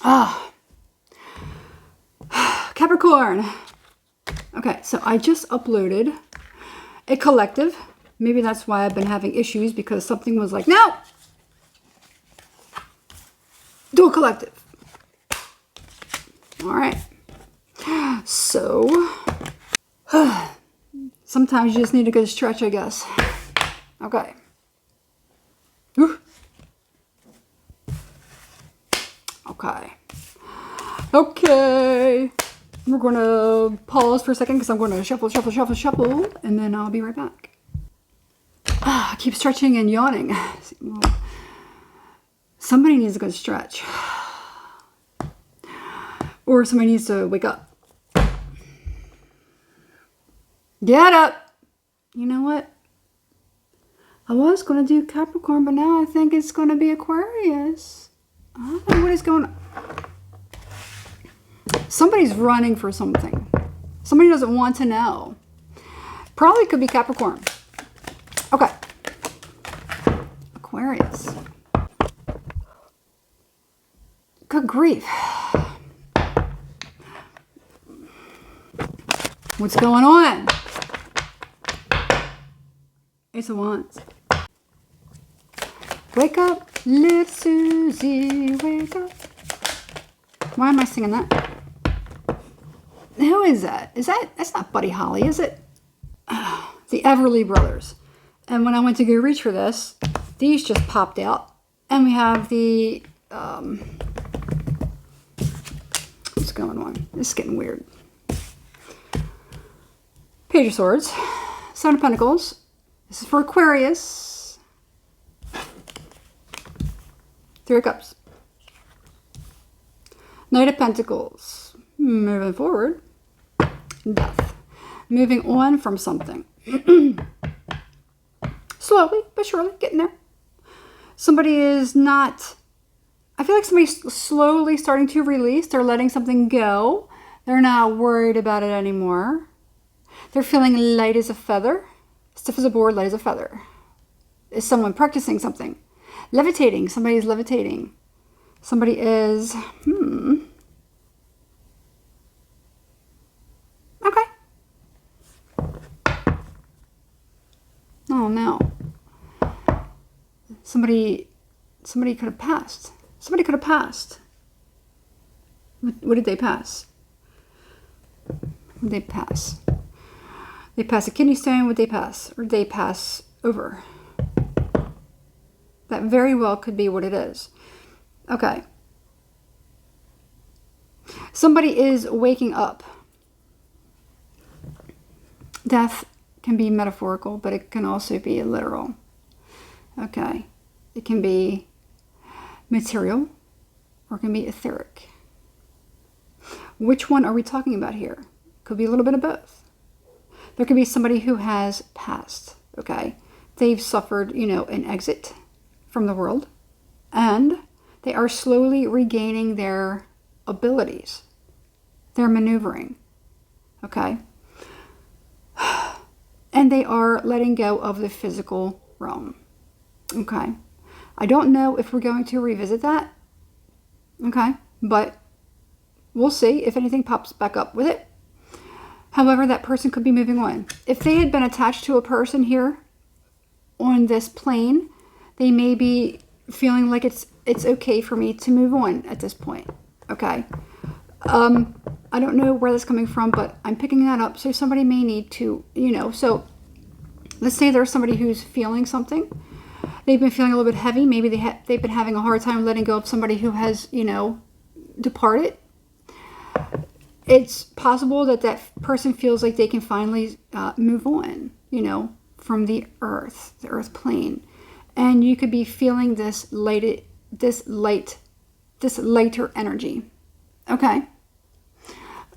Ah, Capricorn. Okay, so I just uploaded a collective. Maybe that's why I've been having issues, because something was like, no, do a collective. All right. So, sometimes you just need a good stretch, I guess. Okay. Whew. Okay. Okay. We're going to pause for a second because I'm going to shuffle, and then I'll be right back. I keep stretching and yawning. Somebody needs a good stretch. Or somebody needs to wake up. Get up! You know what? I was going to do Capricorn, but now I think it's going to be Aquarius. I don't know what is going on. Somebody's running for something. Somebody doesn't want to know. Probably could be Capricorn. Okay. Aquarius. Good grief. What's going on? Ace of Wands. Wake up, little Susie, wake up. Why am I singing that? Who is that? That's not Buddy Holly, is it? The Everly Brothers. And when I went to go reach for this, these just popped out. And we have the, what's going on? This is getting weird. Page of Swords. Son of Pentacles. This is for Aquarius. Three of Cups. Knight of Pentacles. Moving forward. Death. Moving on from something. Slowly but surely getting there. Somebody is not, I feel like somebody's slowly starting to release. They're letting something go. They're not worried about it anymore. They're feeling light as a feather. Stiff as a board, light as a feather. Is someone practicing something? Levitating. Somebody is levitating. Somebody is, Okay. Oh no. Somebody could have passed. Somebody could have passed. What did they pass? What did they pass? They pass a kidney stone. Would they pass? Or did they pass over? That very well could be what it is. Okay. Somebody is waking up. Death can be metaphorical, but it can also be literal. Okay. It can be material or it can be etheric. Which one are we talking about here? Could be a little bit of both. There could be somebody who has passed, okay? They've suffered, an exit from the world, and they are slowly regaining their abilities. They're maneuvering, okay? And they are letting go of the physical realm, okay? I don't know if we're going to revisit that, okay? But we'll see if anything pops back up with it. However, that person could be moving on. If they had been attached to a person here on this plane, they may be feeling like it's okay for me to move on at this point. Okay. I don't know where that's coming from, but I'm picking that up. So somebody may need to, so let's say there's somebody who's feeling something. They've been feeling a little bit heavy. Maybe they've been having a hard time letting go of somebody who has, departed. It's possible that person feels like they can finally move on, from the earth plane. And you could be feeling this lighter energy. Okay.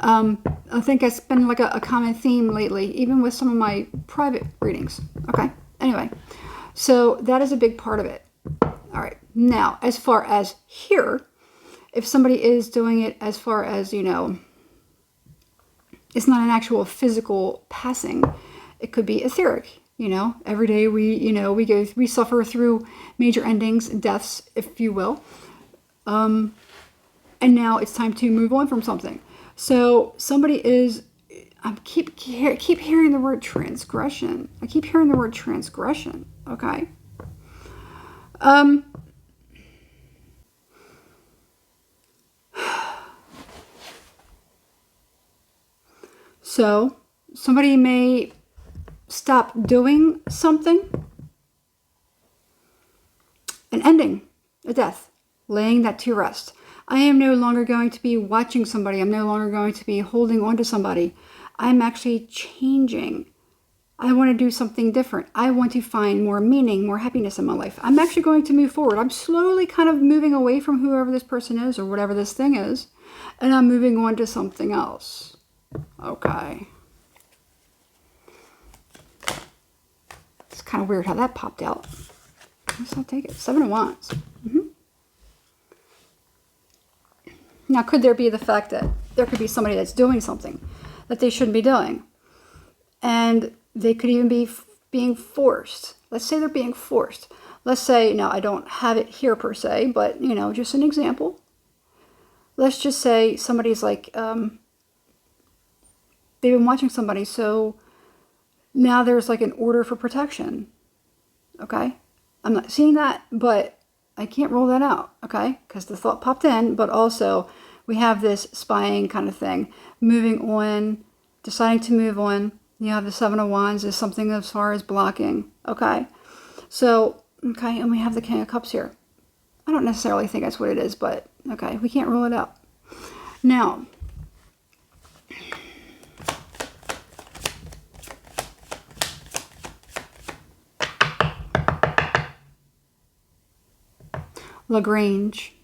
I think it's been like a common theme lately, even with some of my private readings. Okay. Anyway, so that is a big part of it. All right. Now, as far as here, if somebody is doing it as far as, it's not an actual physical passing. It could be etheric. Every day we suffer through major endings, deaths, if you will. And And now it's time to move on from something. So somebody is, I keep hearing the word transgression. I keep hearing the word transgression. Okay. So somebody may stop doing something and ending a death, laying that to rest. I am no longer going to be watching somebody. I'm no longer going to be holding on to somebody. I'm actually changing. I want to do something different. I want to find more meaning, more happiness in my life. I'm actually going to move forward. I'm slowly kind of moving away from whoever this person is or whatever this thing is, and I'm moving on to something else. Okay. It's kind of weird how that popped out. I'll take it. 7 of Wands. Now, could there be the fact that there could be somebody that's doing something that they shouldn't be doing? And they could even be being forced. Let's say they're being forced. Let's say, now I don't have it here per se, but, you know, just an example. Let's just say somebody's like, they've been watching somebody, so now there's like an order for protection. Okay? I'm not seeing that, but I can't rule that out, okay? Because the thought popped in, but also we have this spying kind of thing. Moving on, deciding to move on. You have the 7 of Wands is something as far as blocking, okay? So, okay, and we have the King of Cups here. I don't necessarily think that's what it is, but okay, we can't rule it out. Now, Lagrange.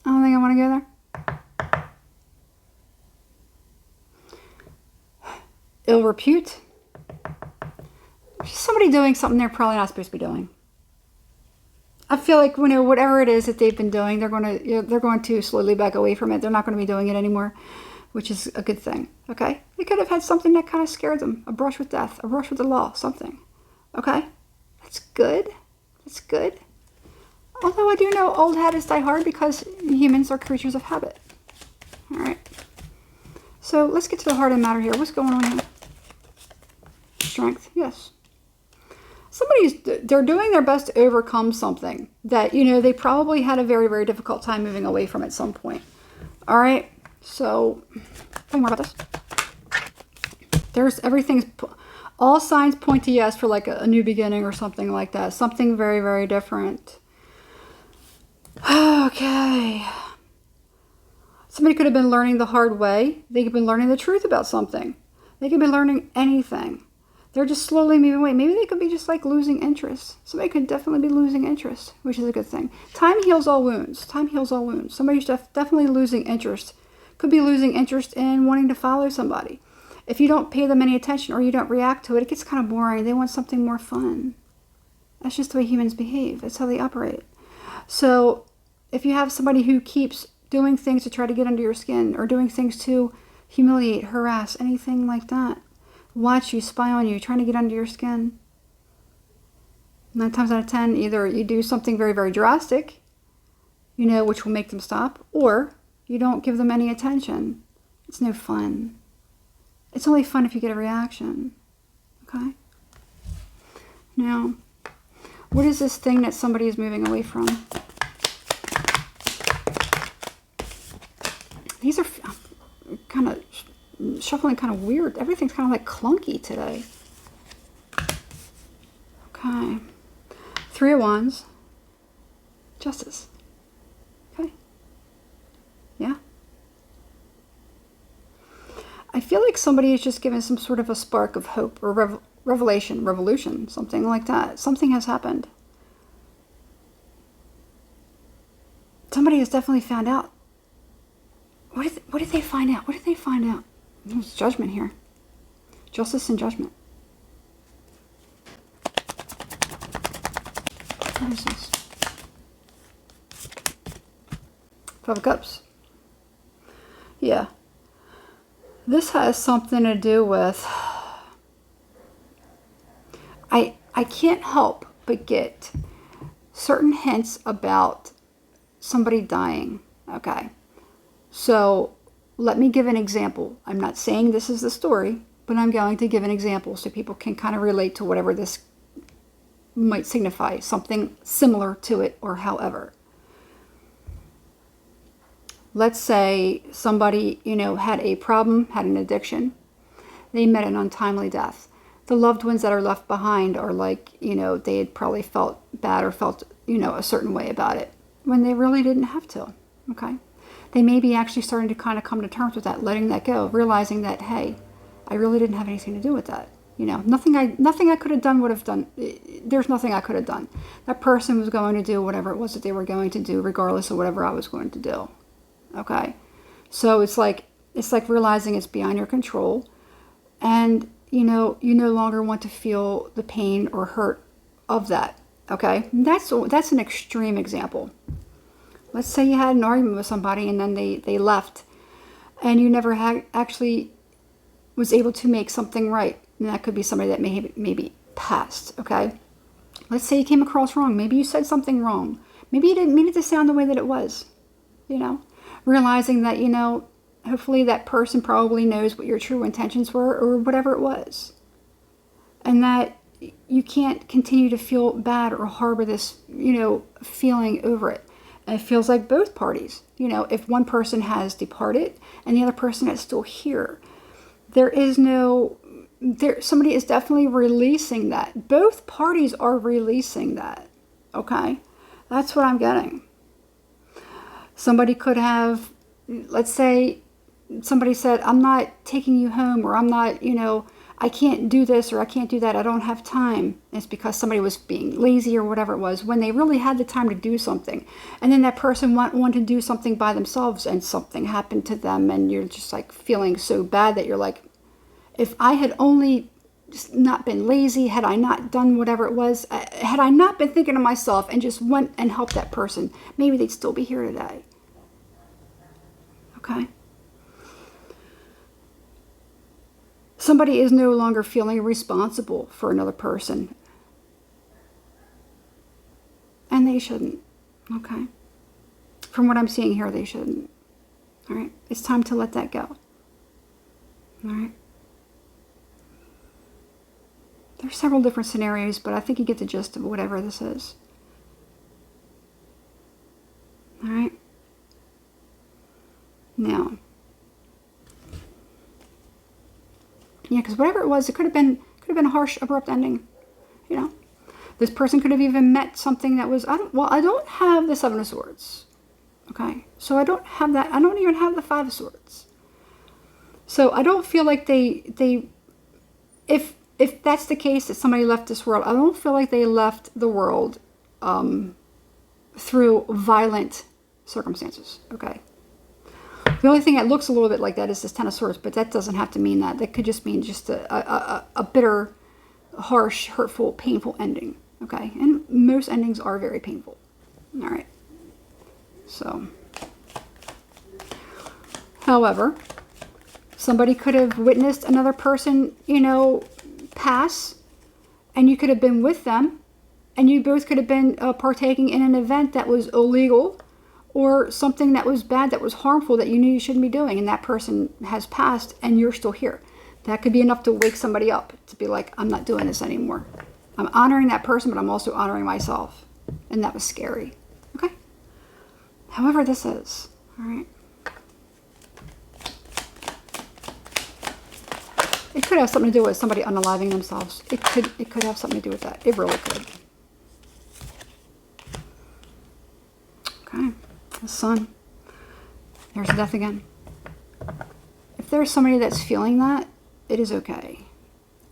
I don't think I want to go there. Ill repute. Somebody doing something they're probably not supposed to be doing. I feel like, you know, whatever it is that they've been doing, they're going to slowly back away from it. They're not going to be doing it anymore, which is a good thing. Okay, they could have had something that kind of scared them, a brush with death, a brush with the law, something. Okay, that's good. That's good. Although I do know old habits die hard because humans are creatures of habit. All right. So let's get to the heart of the matter here. What's going on here? Strength, yes. They're doing their best to overcome something that, you know, they probably had a very, very difficult time moving away from at some point. All right. So, tell me more about this. All signs point to yes for like a new beginning or something like that. Something very, very different. Okay. Somebody could have been learning the hard way. They could have been learning the truth about something. They could have been learning anything. They're just slowly moving away. Maybe they could be just like losing interest. Somebody could definitely be losing interest, which is a good thing. Time heals all wounds. Time heals all wounds. Somebody's definitely losing interest. Could be losing interest in wanting to follow somebody. If you don't pay them any attention or you don't react to it, it gets kind of boring. They want something more fun. That's just the way humans behave. That's how they operate. So if you have somebody who keeps doing things to try to get under your skin or doing things to humiliate, harass, anything like that, watch you, spy on you, trying to get under your skin, 9 times out of 10, either you do something very, very drastic, you know, which will make them stop, or you don't give them any attention. It's no fun. It's only fun if you get a reaction. Okay? Now, what is this thing that somebody is moving away from? These are kind of shuffling, kind of weird. Everything's kind of like clunky today. Okay. 3 of Wands. Justice. Okay. Yeah. I feel like somebody is just given some sort of a spark of hope or revolution, something like that. Something has happened. Somebody has definitely found out. What did they find out? What did they find out? There's judgment here. Justice and judgment. What is this? 5 of Cups. Yeah. This has something to do with... I can't help but get certain hints about somebody dying. Okay. So let me give an example. I'm not saying this is the story, but I'm going to give an example so people can kind of relate to whatever this might signify, something similar to it or however. Let's say somebody, had a problem, had an addiction. They met an untimely death. The loved ones that are left behind are like, they had probably felt bad or felt, a certain way about it when they really didn't have to. Okay. They may be actually starting to kind of come to terms with that, letting that go, realizing that, hey, I really didn't have anything to do with that. Nothing I could have done would have done. There's nothing I could have done. That person was going to do whatever it was that they were going to do, regardless of whatever I was going to do. Okay. So it's like realizing it's beyond your control, and you no longer want to feel the pain or hurt of that. Okay. That's an extreme example. Let's say you had an argument with somebody and then they left, and you never actually was able to make something right. And that could be somebody that maybe passed, okay? Let's say you came across wrong. Maybe you said something wrong. Maybe you didn't mean it to sound the way that it was, Realizing that, hopefully that person probably knows what your true intentions were or whatever it was. And that you can't continue to feel bad or harbor this, feeling over it. And it feels like both parties, if one person has departed and the other person is still here, somebody is definitely releasing that. Both parties are releasing that. Okay. That's what I'm getting. Somebody could have, let's say somebody said, I'm not taking you home, or I'm not, I can't do this, or I can't do that. I don't have time. It's because somebody was being lazy or whatever it was, when they really had the time to do something. And then that person wanted to do something by themselves and something happened to them. And you're just like feeling so bad that you're like, if I had only just not been lazy, had I not done whatever it was, had I not been thinking of myself and just went and helped that person, maybe they'd still be here today. Okay. Somebody is no longer feeling responsible for another person. And they shouldn't. Okay. From what I'm seeing here, they shouldn't. All right. It's time to let that go. All right. There's several different scenarios, but I think you get the gist of whatever this is. All right. Now, yeah, because whatever it was, it could have been a harsh, abrupt ending. This person could have even met something that was, I don't have the Seven of Swords. Okay, so I don't have that. I don't even have the Five of Swords. So I don't feel like if that's the case, that somebody left this world, I don't feel like they left the world through violent circumstances. Okay. The only thing that looks a little bit like that is this Ten of Swords, but that doesn't have to mean that. That could just mean just a bitter, harsh, hurtful, painful ending. Okay. And most endings are very painful. All right. So, however, somebody could have witnessed another person, pass, and you could have been with them, and you both could have been partaking in an event that was illegal or something that was bad, that was harmful, that you knew you shouldn't be doing, and that person has passed and you're still here. That could be enough to wake somebody up, to be like, I'm not doing this anymore. I'm honoring that person, but I'm also honoring myself. And that was scary. Okay? However this is. All right? It could have something to do with somebody unaliving themselves. It could have something to do with that. It really could. Okay. The Sun. There's death again. If there's somebody that's feeling that, it is okay.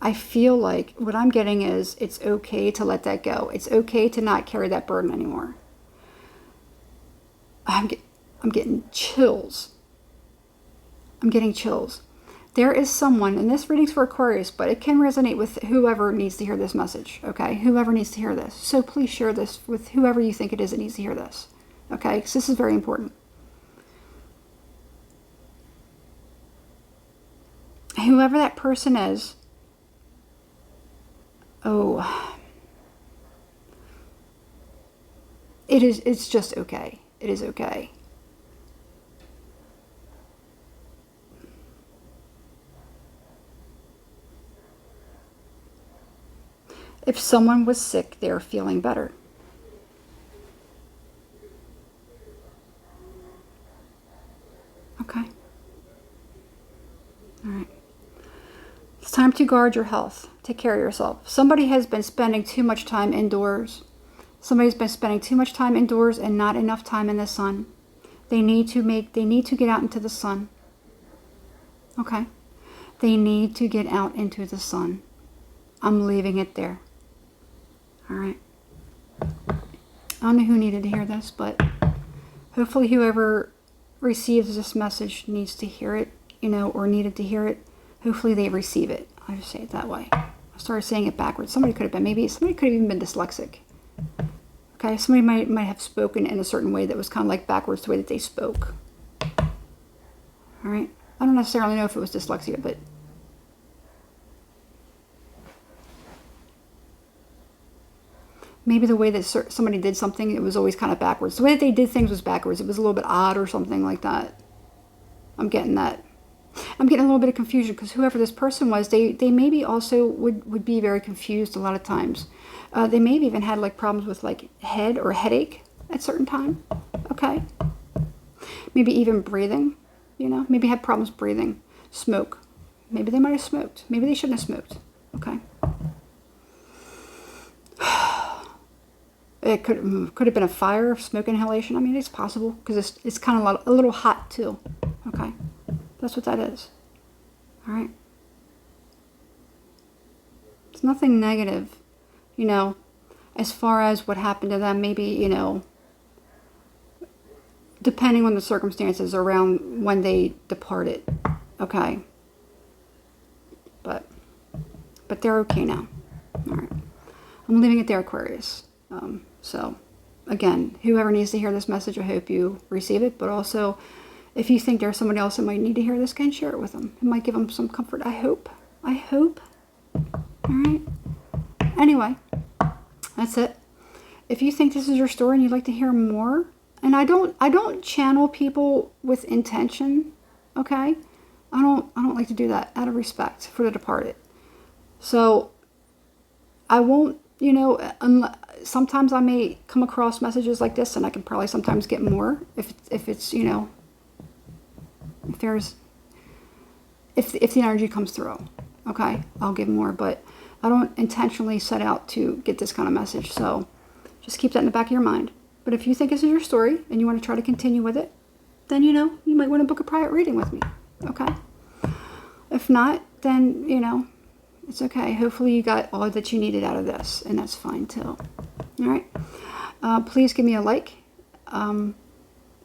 I feel like what I'm getting is it's okay to let that go. It's okay to not carry that burden anymore. I'm getting chills. I'm getting chills. There is someone, and this reading's for Aquarius, but it can resonate with whoever needs to hear this message, okay? Whoever needs to hear this. So please share this with whoever you think it is that needs to hear this, okay? Because this is very important. Whoever that person is, It's just okay. It is okay. If someone was sick, they're feeling better. Okay. All right. It's time to guard your health. Take care of yourself. Somebody has been spending too much time indoors. Somebody's been spending too much time indoors and not enough time in the sun. They need to get out into the sun. Okay? They need to get out into the sun. I'm leaving it there. All right. I don't know who needed to hear this, but hopefully whoever receives this message needs to hear it, or needed to hear it. Hopefully they receive it. I just say it that way. I started saying it backwards. Somebody could have even been dyslexic. Okay, somebody might have spoken in a certain way that was kind of like backwards the way that they spoke. All right. I don't necessarily know if it was dyslexia, but maybe the way that somebody did something, it was always kind of backwards. The way that they did things was backwards. It was a little bit odd or something like that. I'm getting that. I'm getting a little bit of confusion because whoever this person was, they maybe also would be very confused a lot of times. They may have even had like problems with like head or headache at certain time. Okay. Maybe even breathing, maybe had problems breathing. Smoke. Maybe they might have smoked. Maybe they shouldn't have smoked. Okay. It could have been a fire, smoke inhalation. I mean, it's possible because it's kind of a little hot too. Okay. That's what that is. All right. It's nothing negative, as far as what happened to them. Maybe, depending on the circumstances around when they departed. Okay. But they're okay now. All right. I'm leaving it there, Aquarius. So, again, whoever needs to hear this message, I hope you receive it. But also, if you think there's somebody else that might need to hear this, can share it with them. It might give them some comfort. I hope. All right. Anyway, that's it. If you think this is your story and you'd like to hear more, and I don't channel people with intention. Okay, I don't like to do that out of respect for the departed. So I won't. Sometimes I may come across messages like this, and I can probably sometimes get more if it's if the energy comes through. Okay, I'll give more, but I don't intentionally set out to get this kind of message. So just keep that in the back of your mind. But if you think this is your story and you want to try to continue with it, then you might want to book a private reading with me. Okay. If not, then it's okay. Hopefully you got all that you needed out of this, and that's fine too. All right. Please give me a like,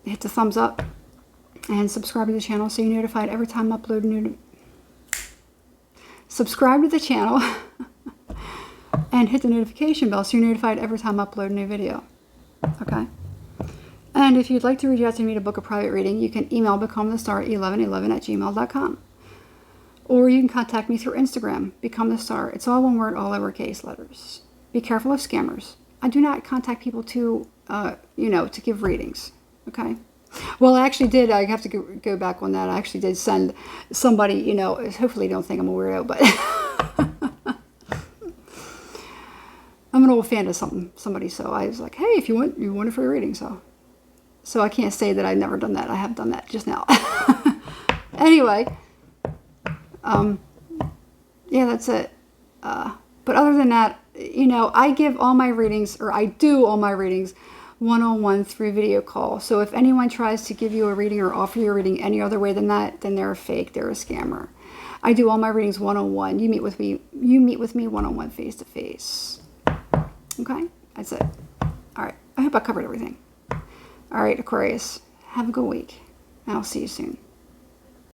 hit the thumbs up, and subscribe to the channel so you're notified every time I upload new. Subscribe to the channel and hit the notification bell so you're notified every time I upload a new video. Okay. And if you'd like to reach out to me to book a private reading, you can email becomethestar1111@gmail.com. Or you can contact me through Instagram, becomethestar. It's all one word, all lowercase letters. Be careful of scammers. I do not contact people to give readings. Okay. Well, I actually did. I have to go back on that. I actually did send somebody, hopefully they don't think I'm a weirdo, but I'm an old fan of somebody. So I was like, hey, if you want a free reading. So I can't say that I've never done that. I have done that just now. Anyway. Yeah, that's it. But other than that, I give all my readings, or I do all my readings one-on-one through video call. So if anyone tries to give you a reading or offer you a reading any other way than that, then they're a fake, they're a scammer. I do all my readings one-on-one. You meet with me one-on-one, face-to-face. Okay? That's it. All right. I hope I covered everything. All right, Aquarius. Have a good week. And I'll see you soon.